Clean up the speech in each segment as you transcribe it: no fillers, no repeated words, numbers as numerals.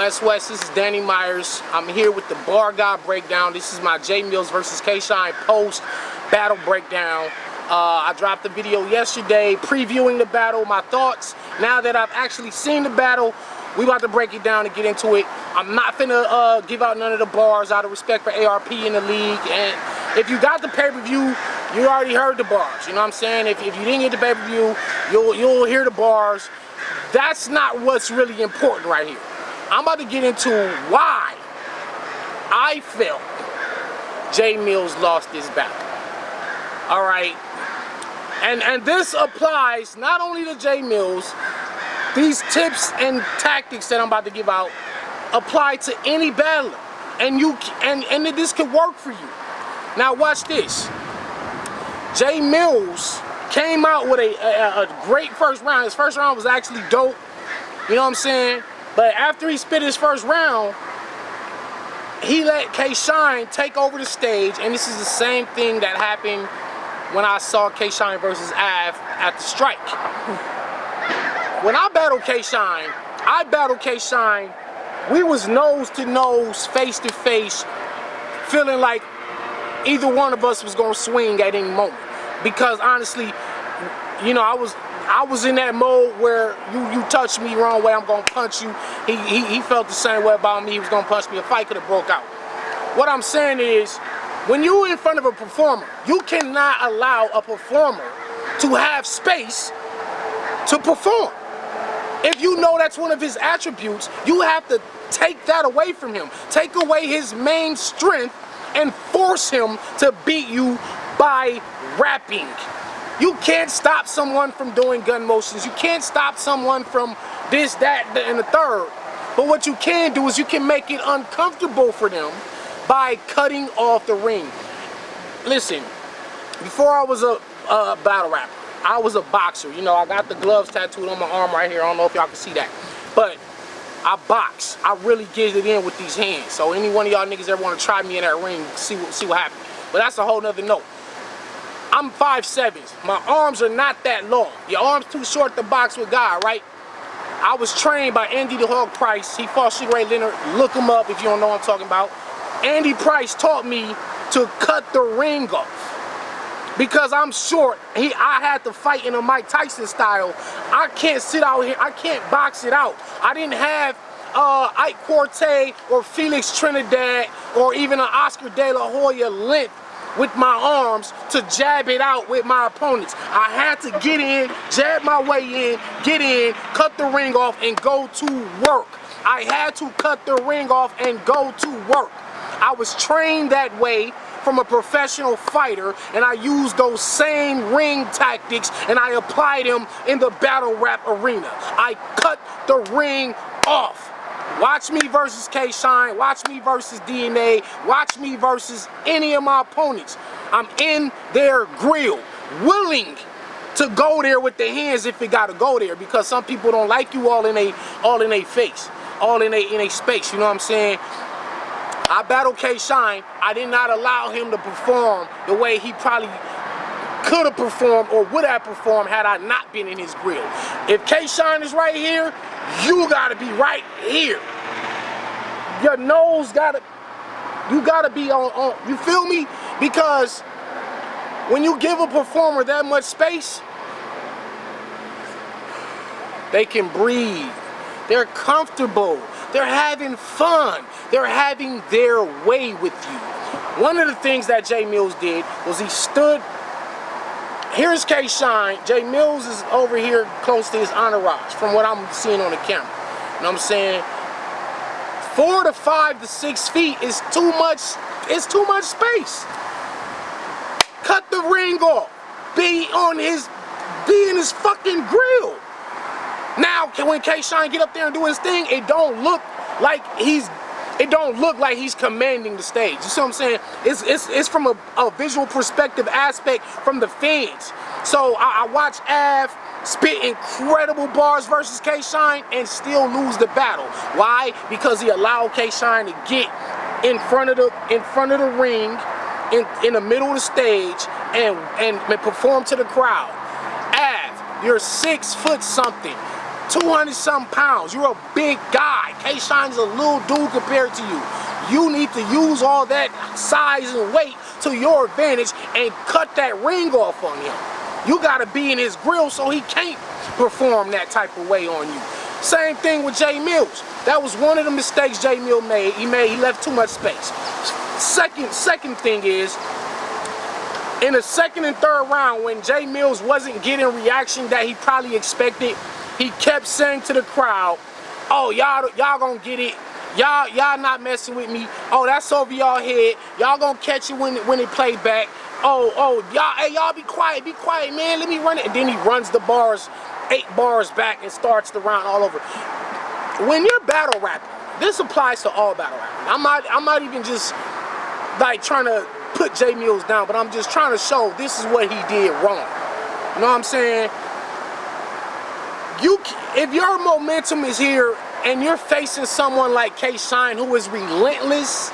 West, this is Danny Myers. I'm here with the BarGod Breakdown. This is my J Millz versus K-Shine post battle breakdown. I dropped a video yesterday previewing the battle, my thoughts. Now that I've actually seen the battle, we about to break it down and get into it. I'm not finna give out none of the bars out of respect for ARP in the league. And if you got the pay-per-view, you already heard the bars. You know what I'm saying? If you didn't get the pay-per-view, you'll hear the bars. That's not what's really important right here. I'm about to get into why I felt J Millz lost this battle. All right, and this applies not only to J Millz. These tips and tactics that I'm about to give out apply to any battler, and this could work for you. Now watch this. J Millz came out with a great first round. His first round was actually dope. You know what I'm saying? But after he spit his first round, he let K-Shine take over the stage, and this is the same thing that happened when I saw K-Shine versus Av at the strike. When I battled K-Shine, we was nose to nose, face to face, feeling like either one of us was gonna swing at any moment. Because honestly, you know, I was in that mode where you touch me wrong way, I'm gonna punch you. He felt the same way about me. He was gonna punch me. A fight could have broke out. What I'm saying is, when you're in front of a performer, you cannot allow a performer to have space to perform. If you know that's one of his attributes, you have to take that away from him. Take away his main strength and force him to beat you by rapping. You can't stop someone from doing gun motions. You can't stop someone from this, that, and the third. But what you can do is you can make it uncomfortable for them by cutting off the ring. Listen, before I was a battle rapper, I was a boxer. You know, I got the gloves tattooed on my arm right here. I don't know if y'all can see that. But I box. I really get it in with these hands. So any one of y'all niggas ever want to try me in that ring, see what happens. But that's a whole nother note. I'm 5'7". My arms are not that long. Your arm's too short to box with God, right? I was trained by Andy the Hog Price. He fought Sugar Ray Leonard. Look him up if you don't know what I'm talking about. Andy Price taught me to cut the ring off. Because I'm short, I had to fight in a Mike Tyson style. I can't sit out here, I can't box it out. I didn't have Ike Quartet or Felix Trinidad or even an Oscar De La Hoya length with my arms to jab it out with my opponents. I had to get in, jab my way in, get in, cut the ring off, and go to work. I had to cut the ring off and go to work. I was trained that way from a professional fighter, and I used those same ring tactics and I applied them in the battle rap arena. I cut the ring off. Watch me versus K-Shine, watch me versus DNA, watch me versus any of my opponents. I'm in their grill, willing to go there with the hands if it gotta go there, because some people don't like you all in a face, all in a space, you know what I'm saying? I battled K-Shine. I did not allow him to perform the way he probably could have performed or would have performed had I not been in his grill. If K-Shine is right here, you gotta be right here. Your nose you gotta be on, you feel me? Because when you give a performer that much space, they can breathe. They're comfortable. They're having fun. They're having their way with you. One of the things that J Millz did was he stood. Here's K-Shine. J Millz is over here close to his entourage from what I'm seeing on the camera. You know what I'm saying? 4 to 5 to 6 feet is too much. It's too much space. Cut the ring off. Be in his fucking grill. Now, when K-Shine get up there and do his thing, it don't look like he's commanding the stage. You see what I'm saying? It's from a visual perspective aspect from the fans. So I watch Av spit incredible bars versus K-Shine and still lose the battle. Why? Because he allowed K-Shine to get in front of the ring, in the middle of the stage, and perform to the crowd. Av, you're 6 foot something. 200-something pounds. You're a big guy. K-Shine's a little dude compared to you. You need to use all that size and weight to your advantage and cut that ring off on him. You gotta be in his grill so he can't perform that type of way on you. Same thing with Jay Millz. That was one of the mistakes Jay Millz made. He left too much space. Second thing is, in the second and third round, when Jay Millz wasn't getting reaction that he probably expected, he kept saying to the crowd, "Oh, y'all gonna get it. Y'all not messing with me. Oh, that's over y'all head. Y'all gonna catch it when it play back. Oh, y'all be quiet, man. Let me run it." And then he runs the bars, 8 bars back, and starts the round all over. When you're battle rapping, this applies to all battle rapping. I'm not even just like trying to put Jay Millz down, but I'm just trying to show this is what he did wrong. You know what I'm saying? If your momentum is here and you're facing someone like K-Shine who is relentless,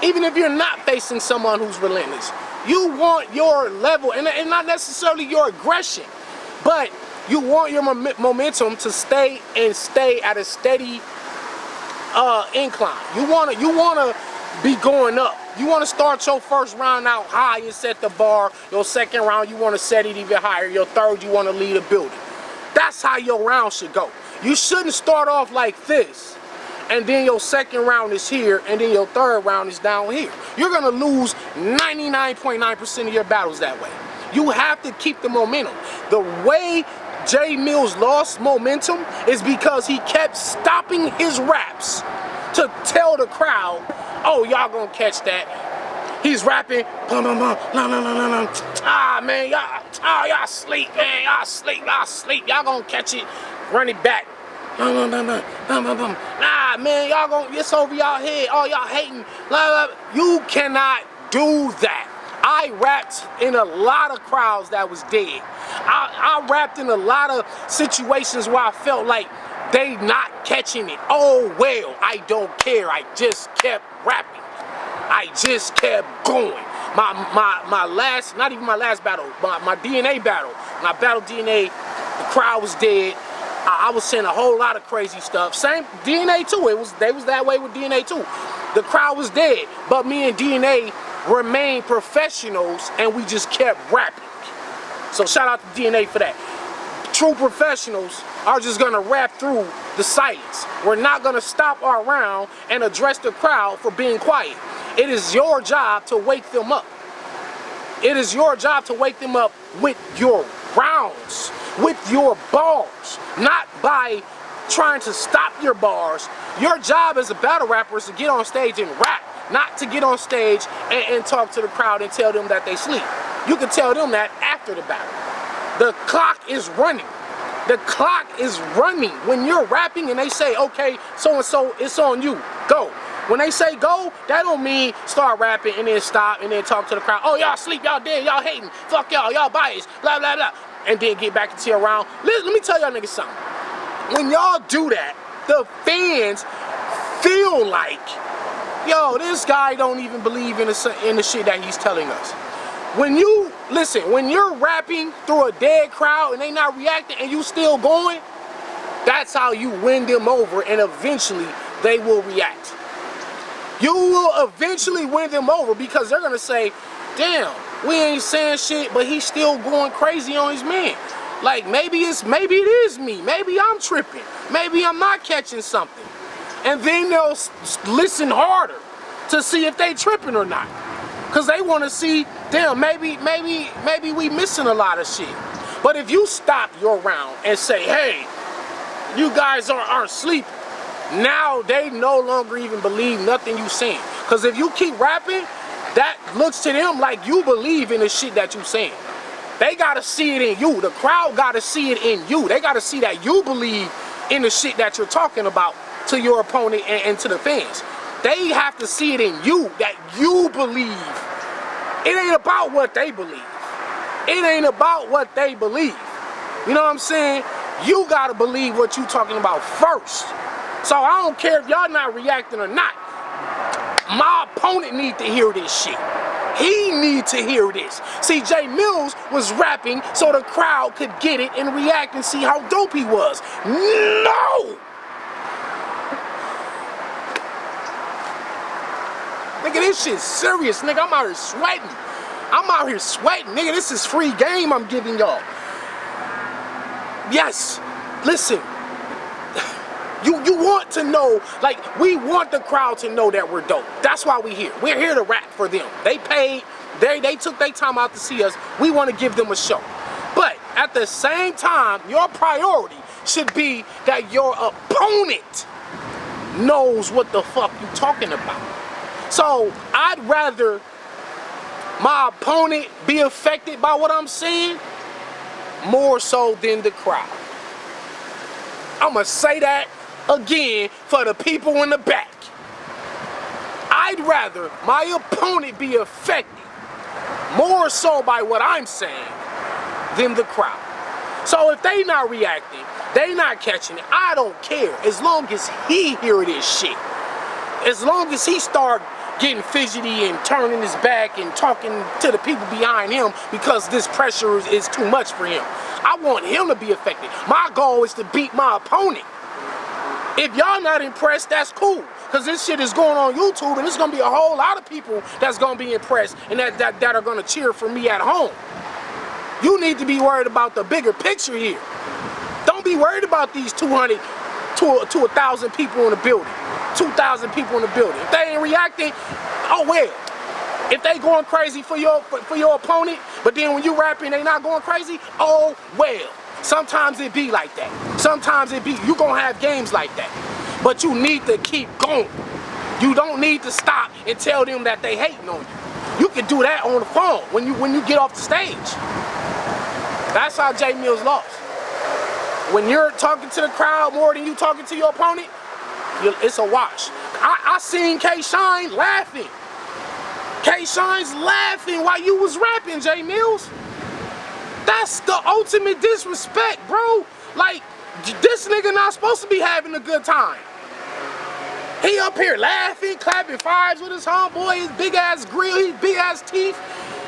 even if you're not facing someone who's relentless, you want your level, and not necessarily your aggression, but you want your momentum to stay at a steady incline. You wanna be going up. You wanna start your first round out high and set the bar. Your second round, you wanna set it even higher. Your third, you wanna lead a building. That's how your round should go. You shouldn't start off like this, and then your second round is here, and then your third round is down here. You're gonna lose 99.9% of your battles that way. You have to keep the momentum. The way Jay Millz lost momentum is because he kept stopping his raps to tell the crowd, "Oh, y'all gonna catch that." He's rapping, ah man, y'all sleep, man, y'all sleep, y'all gonna catch it, run it back. Nah man, y'all gonna, it's over y'all head, oh y'all hating. You cannot do that. I rapped in a lot of crowds that was dead. I rapped in a lot of situations where I felt like they not catching it. Oh well, I don't care. I just kept rapping. I just kept going. My last, not even my last battle, my DNA battle. When I battled DNA, the crowd was dead. I was saying a whole lot of crazy stuff. Same DNA too. They was that way with DNA too. The crowd was dead, but me and DNA remained professionals, and we just kept rapping. So shout out to DNA for that. True professionals are just gonna rap through the silence. We're not gonna stop our round and address the crowd for being quiet. It is your job to wake them up. It is your job to wake them up with your rounds, with your bars, not by trying to stop your bars. Your job as a battle rapper is to get on stage and rap, not to get on stage and talk to the crowd and tell them that they sleep. You can tell them that after the battle. The clock is running. The clock is running. When you're rapping and they say, okay, so-and-so, it's on you, go. When they say go, that don't mean start rapping and then stop and then talk to the crowd. Oh, y'all sleep, y'all dead, y'all hating, fuck y'all biased, blah, blah, blah. And then get back into your round. Let me tell y'all niggas something. When y'all do that, the fans feel like, yo, this guy don't even believe in the shit that he's telling us. When you're rapping through a dead crowd and they not reacting and you still going, that's how you win them over, and eventually they will react. You will eventually win them over because they're gonna say, damn, we ain't saying shit, but he's still going crazy on his man. Like maybe it is me. Maybe I'm tripping. Maybe I'm not catching something. And then they'll listen harder to see if they tripping or not. Cause they want to see, damn, maybe we missing a lot of shit. But if you stop your round and say, hey, you guys aren't sleeping, now they no longer even believe nothing you saying. Cause if you keep rapping, that looks to them like you believe in the shit that you saying. They gotta see it in you. The crowd gotta see it in you. They gotta see that you believe in the shit that you're talking about to your opponent and to the fans. They have to see it in you, that you believe. It ain't about what they believe. It ain't about what they believe. You know what I'm saying? You gotta believe what you talking about first. So I don't care if y'all not reacting or not. My opponent need to hear this shit. He need to hear this. See, Millz was rapping so the crowd could get it and react and see how dope he was. No! Nigga, this shit's serious, nigga. I'm out here sweating. Nigga. This is free game I'm giving y'all. Yes, listen. You want to know, like, we want the crowd to know that we're dope. That's why we're here. We're here to rap for them. They paid, they took their time out to see us. We want to give them a show. But at the same time, your priority should be that your opponent knows what the fuck you talking about. So I'd rather my opponent be affected by what I'm saying more so than the crowd. I'ma say that again for the people in the back. I'd rather my opponent be affected more so by what I'm saying than the crowd. So if they not reacting, they not catching it, I don't care. As long as he hear this shit. As long as he start getting fidgety and turning his back and talking to the people behind him because this pressure is too much for him. I want him to be affected. My goal is to beat my opponent. If y'all not impressed, that's cool. Because this shit is going on YouTube and there's going to be a whole lot of people that's going to be impressed and that are going to cheer for me at home. You need to be worried about the bigger picture here. Don't be worried about these 200 to 1,000 people in the building. 2,000 people in the building. If they ain't reacting, oh well. If they going crazy for your opponent, but then when you rapping they not going crazy, oh well. Sometimes it be like that. Sometimes it be, you gonna have games like that. But you need to keep going. You don't need to stop and tell them that they hating on you. You can do that on the phone when you get off the stage. That's how Millz lost. When you're talking to the crowd more than you talking to your opponent, it's a wash. I seen K-Shine laughing. K-Shine's laughing while you was rapping, Millz. That's the ultimate disrespect, bro. Like, this nigga not supposed to be having a good time. He up here laughing, clapping fives with his homeboy, his big ass grill, his big ass teeth.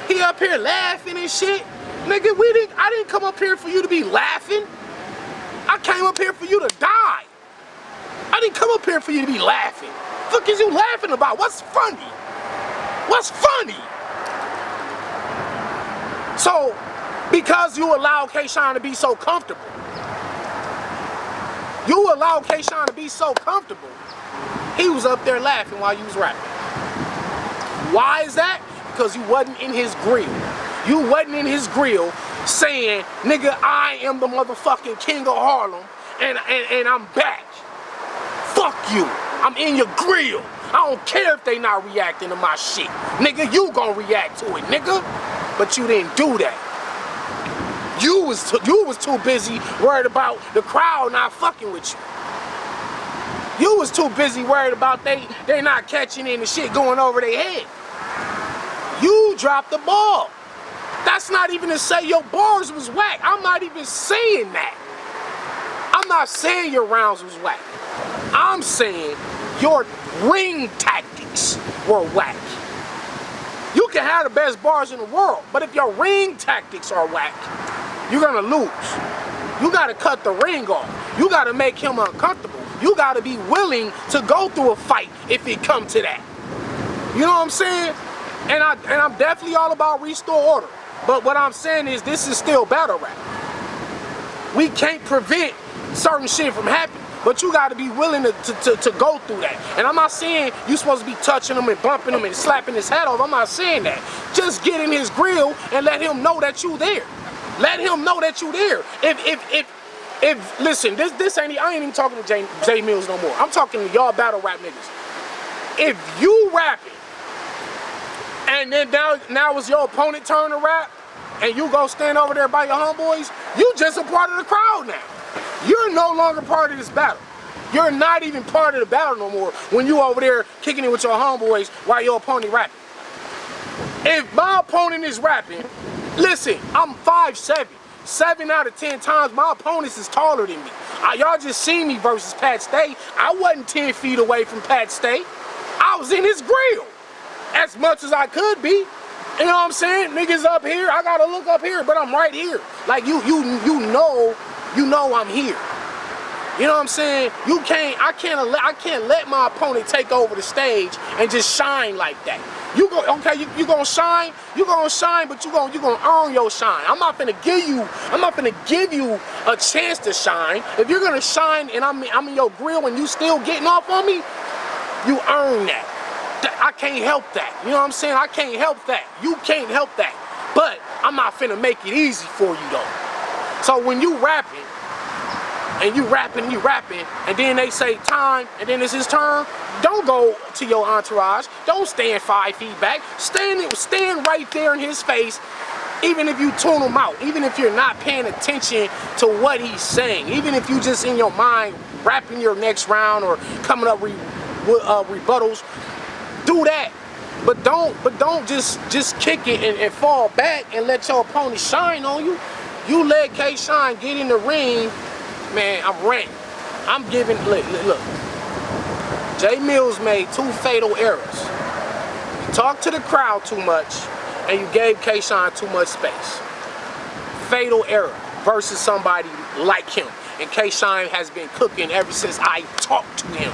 He up here laughing and shit. Nigga, I didn't come up here for you to be laughing. I came up here for you to die. I didn't come up here for you to be laughing. What the fuck is you laughing about? What's funny? What's funny? So, because you allow K-Shine to be so comfortable, he was up there laughing while you was rapping. Why is that? Because you wasn't in his grill. You wasn't in his grill saying, nigga, I am the motherfucking king of Harlem and I'm back. Fuck you. I'm in your grill. I don't care if they not reacting to my shit. Nigga, you gonna react to it, nigga. But you didn't do that. You was too busy worried about the crowd not fucking with you. You was too busy worried about they not catching in the shit going over their head. You dropped the ball. That's not even to say your bars was whack. I'm not even saying that. I'm not saying your rounds was whack. I'm saying your ring tactics were whack. You can have the best bars in the world, but if your ring tactics are whack, you're gonna lose. You gotta cut the ring off. You gotta make him uncomfortable. You gotta be willing to go through a fight if it come to that. You know what I'm saying? And I'm definitely all about restore order. But what I'm saying is this is still battle rap. We can't prevent certain shit from happening, but you gotta be willing to go through that. And I'm not saying you supposed to be touching him and bumping him and slapping his head off. I'm not saying that. Just get in his grill and let him know that you there. Let him know that you there. If listen, this ain't, I ain't even talking to Millz no more. I'm talking to y'all battle rap niggas. If you rapping and then now it's your opponent turn to rap and you go stand over there by your homeboys, you just a part of the crowd now. You're no longer part of this battle. You're not even part of the battle no more when you over there kicking it with your homeboys while your opponent rapping. If my opponent is rapping, listen, I'm 5'7". 7 out of 10 times my opponents is taller than me. Y'all just seen me versus Pat Stay. I wasn't 10 feet away from Pat Stay. I was in his grill as much as I could be. You know what I'm saying? Niggas up here, I gotta look up here, but I'm right here. Like you know I'm here. You know what I'm saying? I can't let my opponent take over the stage and just shine like that. You gonna shine, but you gonna earn your shine. I'm not gonna give you a chance to shine. If you're gonna shine and I'm in your grill and you still getting off on me, you earn that. I can't help that. You know what I'm saying? I can't help that. You can't help that. But I'm not finna make it easy for you though. So when you rapping, and you rapping, and then they say time, and then it's his turn, don't go to your entourage. Don't stand 5 feet back. Stand right there in his face, even if you tune him out, even if you're not paying attention to what he's saying, even if you just in your mind rapping your next round or coming up with rebuttals. Do that, but don't just kick it and fall back and let your opponent shine on you. You let K Shine get in the ring, man. I'm ranting. I'm giving. Look. J Millz made 2 fatal errors. You talked to the crowd too much, and you gave K Shine too much space. Fatal error versus somebody like him, and K Shine has been cooking ever since I talked to him.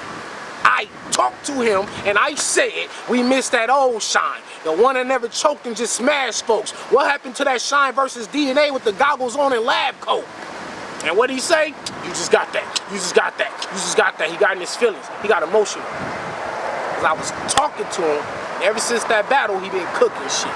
I talked to him and I said we missed that old Shine, the one that never choked and just smashed folks. What happened to that Shine versus DNA with the goggles on and lab coat? And what did he say? You just got that. You just got that. You just got that. He got in his feelings. He got emotional. Because I was talking to him, and ever since that battle, he been cooking shit.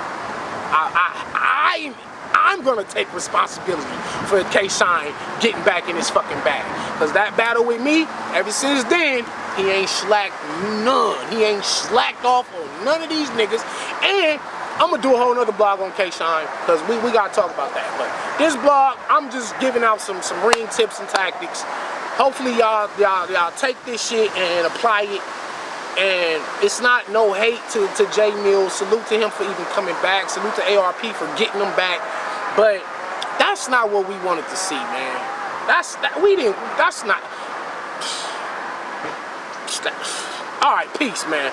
I'm gonna take responsibility for K Shine getting back in his fucking bag. Cause that battle with me, ever since then, he ain't slacked none. He ain't slacked off on none of these niggas. And I'm gonna do a whole nother blog on K Shine, cause we gotta talk about that. But this blog, I'm just giving out some ring tips and tactics. Hopefully y'all take this shit and apply it. And it's not no hate to J Millz. Salute to him for even coming back. Salute to ARP for getting him back. But that's not what we wanted to see, man. That's not. All right, peace, man.